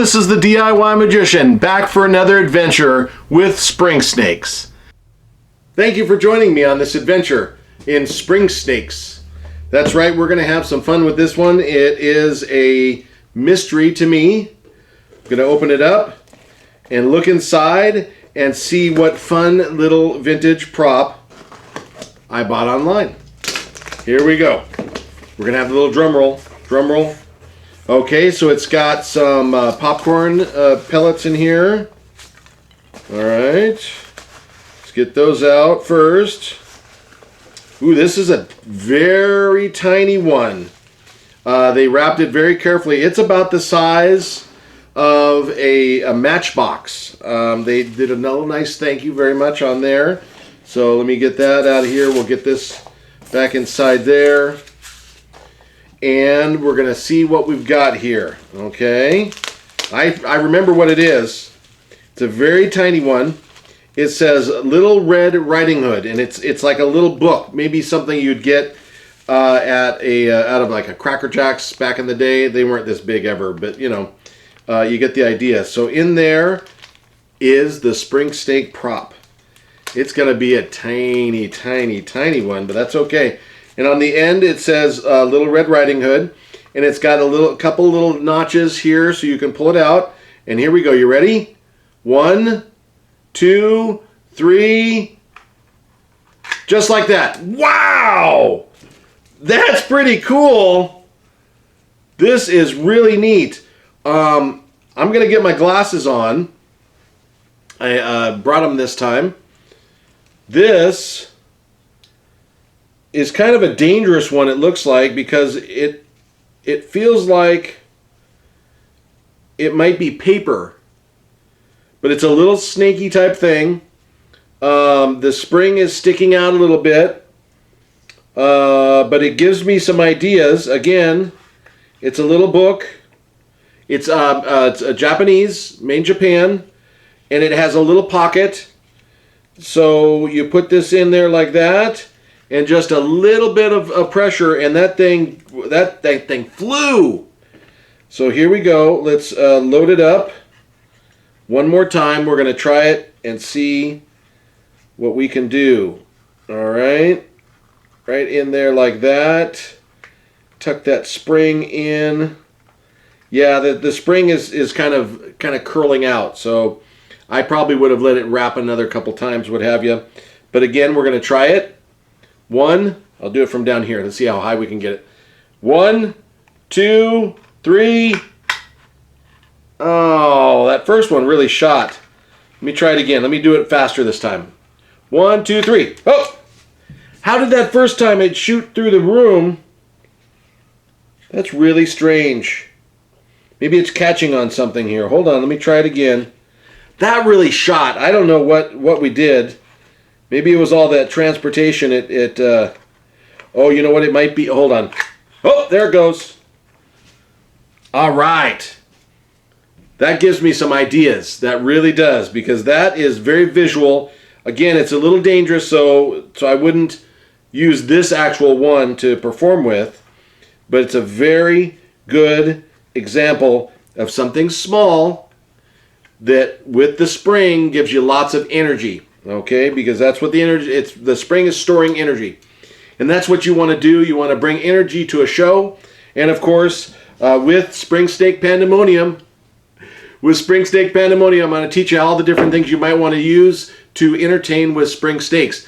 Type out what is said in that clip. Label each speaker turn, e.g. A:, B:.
A: this is the DIY Magician, back for another adventure with spring snakes. Thank you for joining me on this adventure in spring snakes. That's right, we're going to have some fun with this one. It is a mystery to me. I'm going to open it up and look inside and see what fun little vintage prop I bought online. Here we go. We're going to have a little drum roll. Drum roll. Okay, so it's got some popcorn pellets in here. All right, let's get those out first. Ooh, this is a very tiny one. They wrapped it very carefully. It's about the size of a matchbox. They did a nice thank you very much on there. So let me get that out of here. We'll get this back inside there. And we're going to see what we've got here. Okay. I remember what it is. It's a very tiny one. It says Little Red Riding Hood, and it's like a little book, maybe something you'd get at out of like a Cracker Jacks back in the day. They weren't this big ever, but you know, you get the idea. So in there is the spring snake prop. It's going to be a tiny, tiny, tiny one, but that's okay. And on the end it says Little Red Riding Hood, and it's got a couple little notches here so you can pull it out. And here we go. You ready? 1, 2, 3. Just like that. Wow! That's pretty cool. This is really neat. I'm going to get my glasses on. I brought them this time. This is kind of a dangerous one, it looks like, because it feels like it might be paper. But it's a little snaky type thing. The spring is sticking out a little bit. But it gives me some ideas. Again, it's a little book. It's a Japanese, made in Japan. And it has a little pocket. So you put this in there like that. And just a little bit of pressure. And that thing flew. So here we go. Let's load it up. One more time, we're going to try it and see what we can do. All right. Right in there like that. Tuck that spring in. Yeah, the spring is kind of curling out. So I probably would have let it wrap another couple times, what have you. But again, we're going to try it. 1, I'll do it from down here. Let's see how high we can get it. 1, 2, 3. Oh, that first one really shot. Let me try it again. Let me do it faster this time. 1, 2, 3. Oh! How did that first time it shoot through the room? That's really strange. Maybe it's catching on something here. Hold on, let me try it again. That really shot. I don't know what we did. Maybe it was all that transportation. Oh, you know what it might be? Hold on. Oh, there it goes. All right. That gives me some ideas. That really does, because that is very visual. Again, it's a little dangerous, so I wouldn't use this actual one to perform with, but it's a very good example of something small that with the spring gives you lots of energy, okay? Because that's what the spring is storing energy. And that's what you want to do. You want to bring energy to a show. And of course, with Spring Snake Pandemonium, I'm going to teach you all the different things you might want to use to entertain with spring snakes.